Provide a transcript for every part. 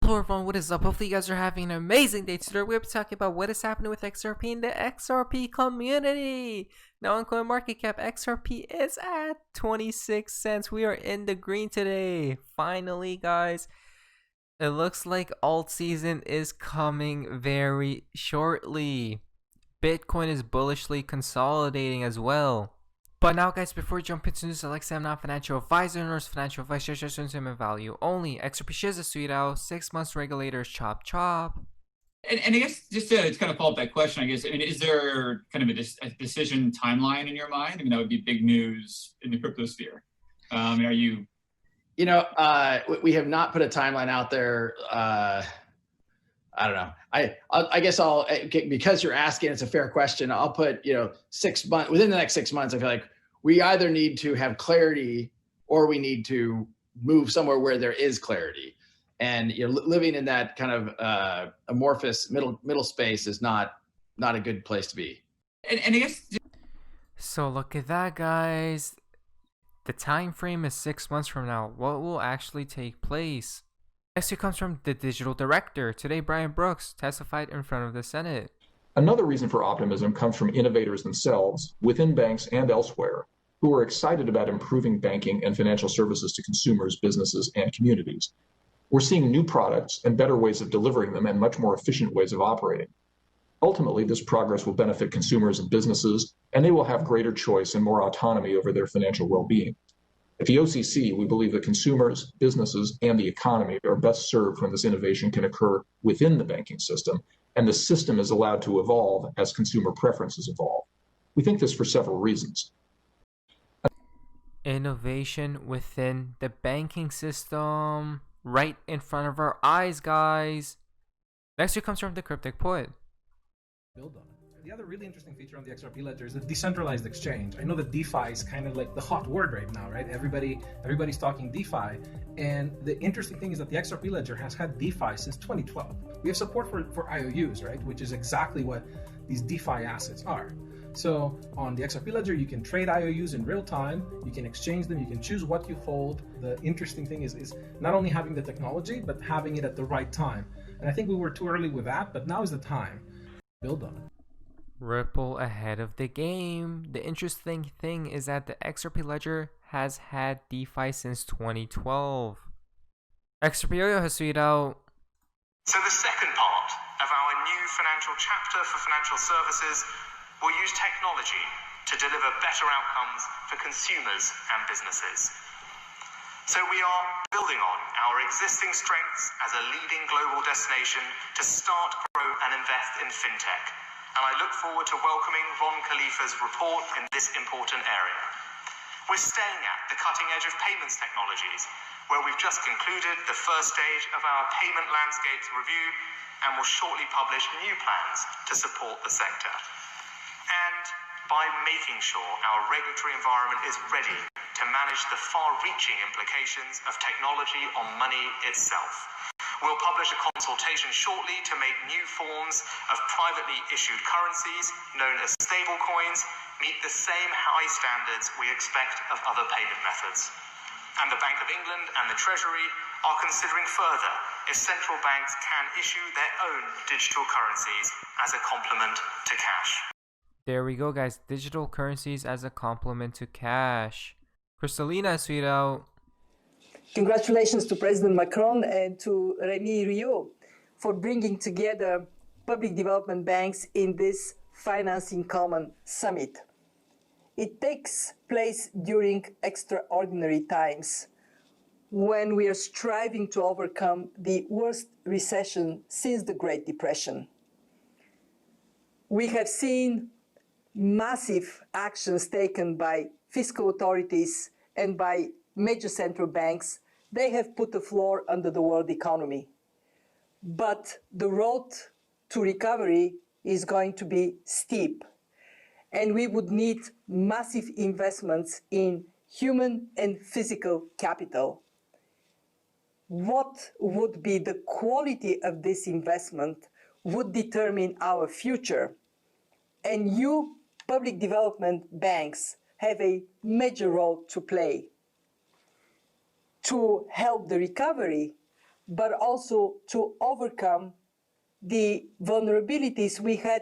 Hello everyone, what is up? Hopefully you guys are having an amazing day. Today we're talking about what is happening with XRP in the XRP community. Now on CoinMarketCap, XRP is at 26 cents. We are in the green today. Finally, guys. It looks like alt season is coming very shortly. Bitcoin is bullishly consolidating as well. But now, guys, before we jump into news, like I said, I'm not a financial advisor, nor is financial advice, just in value only. XRP shares a sweet out, 6 months regulators, chop chop. And I guess just to kind of follow up that question, I guess, I mean, is there kind of a decision timeline in your mind? I mean, that would be big news in the crypto sphere. Are you? We have not put a timeline out there. I don't know. I guess I'll, because you're asking, it's a fair question. I'll put, 6 months, within the next 6 months, I feel like we either need to have clarity or we need to move somewhere where there is clarity. And living in that kind of amorphous middle space is not a good place to be. And I guess. So look at that, guys. The time frame is 6 months from now. What will actually take place? Next, it comes from the digital director. Today, Brian Brooks testified in front of the Senate. Another reason for optimism comes from innovators themselves, within banks and elsewhere, who are excited about improving banking and financial services to consumers, businesses, and communities. We're seeing new products and better ways of delivering them and much more efficient ways of operating. Ultimately, this progress will benefit consumers and businesses, and they will have greater choice and more autonomy over their financial well-being. At the OCC, we believe that consumers, businesses, and the economy are best served when this innovation can occur within the banking system, and the system is allowed to evolve as consumer preferences evolve. We think this for several reasons. Innovation within the banking system, right in front of our eyes, guys. Next, it comes from the Cryptic Poet. Build on it. The other really interesting feature on the XRP ledger is the decentralized exchange. I know that DeFi is kind of like the hot word right now, right? Everybody's talking DeFi, and the interesting thing is that the XRP ledger has had DeFi since 2012. We have support for IOUs, right? Which is exactly what these DeFi assets are. So on the XRP ledger, you can trade IOUs in real time, you can exchange them, you can choose what you hold. The interesting thing is not only having the technology, but having it at the right time. And I think we were too early with that, but now is the time. Build on it. Ripple ahead of the game. The interesting thing is that the XRP ledger has had DeFi since 2012. XRP Yo-Yo has tweeted out. So the second part of our new financial chapter for financial services will use technology to deliver better outcomes for consumers and businesses. So we are building on our existing strengths as a leading global destination to start, grow and invest in fintech. And I look forward to welcoming Ron Khalifa's report in this important area. We're staying at the cutting edge of payments technologies, where we've just concluded the first stage of our payment landscapes review and will shortly publish new plans to support the sector. And by making sure our regulatory environment is ready to manage the far-reaching implications of technology on money itself. We'll publish a consultation shortly to make new forms of privately issued currencies, known as stablecoins, meet the same high standards we expect of other payment methods. And the Bank of England and the Treasury are considering further if central banks can issue their own digital currencies as a complement to cash. There we go, guys. Digital currencies as a complement to cash. Crystalina, sweet out. Congratulations to President Macron and to Rémi Rio for bringing together public development banks in this Financing Common Summit. It takes place during extraordinary times when we are striving to overcome the worst recession since the Great Depression. We have seen massive actions taken by fiscal authorities and by major central banks. They have put a floor under the world economy. But the road to recovery is going to be steep. And we would need massive investments in human and physical capital. What would be the quality of this investment would determine our future. And you, public development banks, have a major role to play. To help the recovery, but also to overcome the vulnerabilities we had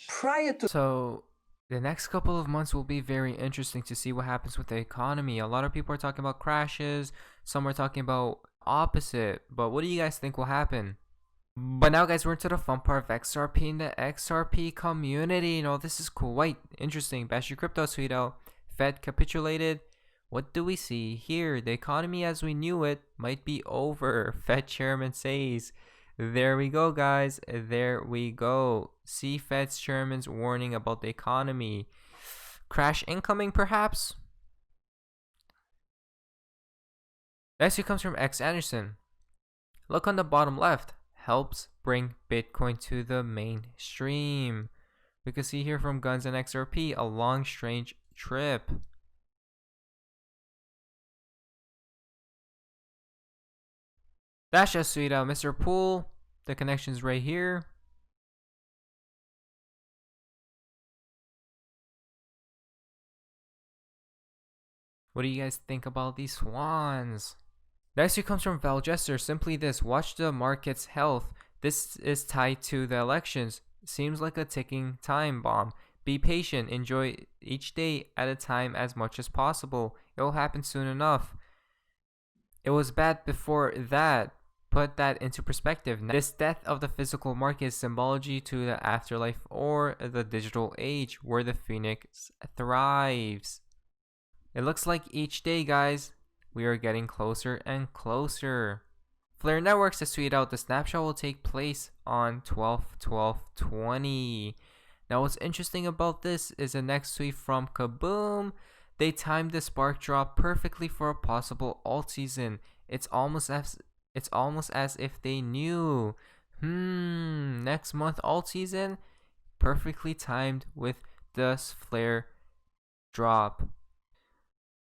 prior to. So the next couple of months will be very interesting to see what happens with the economy. A lot of people are talking about crashes, some are talking about opposite, but what do you guys think will happen? But now, guys, we're into the fun part of XRP and the XRP community. You know, this is quite interesting. Bash your crypto, sweeto. Fed capitulated. What do we see here? The economy as we knew it might be over, Fed chairman says. There we go, guys. There we go. See Fed's chairman's warning about the economy. Crash incoming, perhaps? Next, it comes from X Anderson. Look on the bottom left. Helps bring Bitcoin to the mainstream. We can see here from Guns and XRP a long, strange trip. That's just sweet out, Mr. Pool. The connection's right here. What do you guys think about these swans? Next one comes from Val Jester. Simply this: watch the market's health. This is tied to the elections. Seems like a ticking time bomb. Be patient. Enjoy each day at a time as much as possible. It will happen soon enough. It was bad before that. Put that into perspective. This death of the physical market is symbology to the afterlife or the digital age where the phoenix thrives. It looks like each day, guys, we are getting closer and closer. Flare Networks to tweet out the snapshot will take place on 12/12/20. Now what's interesting about this is the next tweet from Kaboom. They timed the spark drop perfectly for a possible alt season. It's almost as if they knew. Next month alt season, perfectly timed with the flare drop.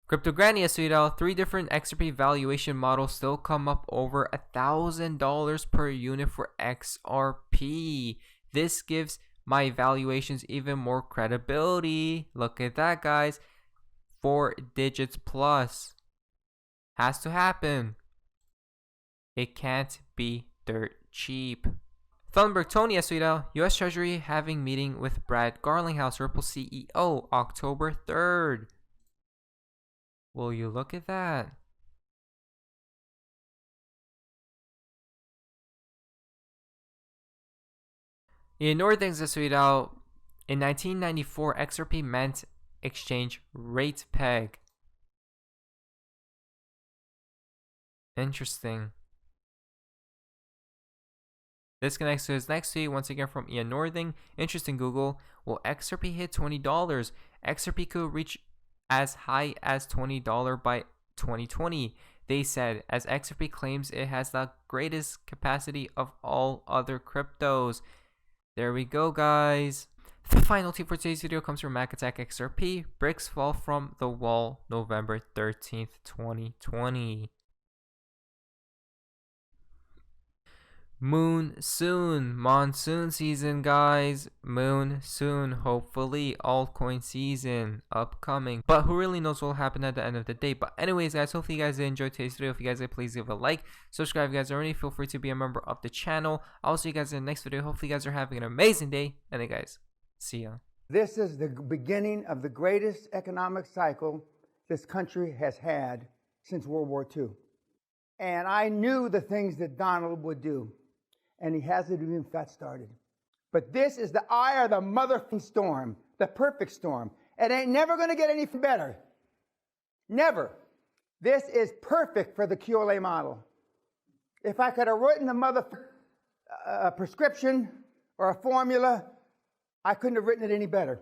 Crypto Granny has tweeted out 3 different XRP valuation models still come up over $1,000 per unit for XRP. This gives my valuations even more credibility. Look at that, guys. 4 digits plus. Has to happen. It can't be dirt cheap. Thunberg Tony has tweeted out US Treasury having meeting with Brad Garlinghouse, Ripple CEO, October 3rd. Will you look at that? Ian Northings has tweeted out in 1994 XRP meant exchange rate peg. Interesting. This connects to his next tweet once again from Ian Northing. Interesting, Google. Will XRP hit $20? XRP could reach as high as $20 by 2020. They said, as XRP claims it has the greatest capacity of all other cryptos. There we go, guys. The final tip for today's video comes from Mac Attack XRP. Bricks fall from the wall November 13th, 2020. Moon soon. Monsoon season, guys. Moon soon. Hopefully altcoin season upcoming, but who really knows what will happen at the end of the day. But anyways, guys, hopefully you guys enjoyed today's video. If you guys did, please give a like, subscribe if you guys already. Feel free to be a member of the channel. I'll see you guys in the next video. Hopefully you guys are having an amazing day, and then guys, see ya. This is the beginning of the greatest economic cycle this country has had since World War II. And I knew the things that Donald would do. And he hasn't even got started. But this is the eye of the motherfucking storm, the perfect storm. It ain't never going to get any better. Never. This is perfect for the QLA model. If I could have written a prescription or a formula, I couldn't have written it any better.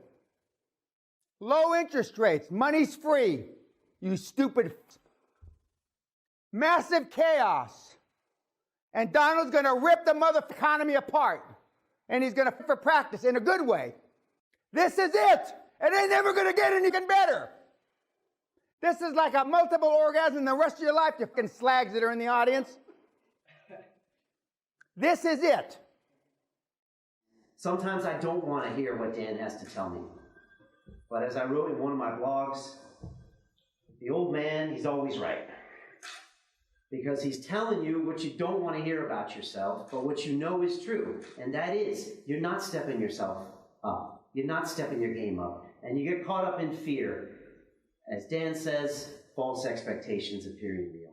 Low interest rates, money's free, you stupid. Massive chaos. And Donald's going to rip the mother economy apart. And he's going to for practice in a good way. This is it. It ain't never going to get anything better. This is like a multiple orgasm the rest of your life, you fucking slags that are in the audience. This is it. Sometimes I don't want to hear what Dan has to tell me. But as I wrote in one of my blogs, the old man, he's always right. because he's telling you what you don't want to hear about yourself, but what you know is true. And that is, you're not stepping yourself up. You're not stepping your game up. And you get caught up in fear. As Dan says, false expectations appearing real.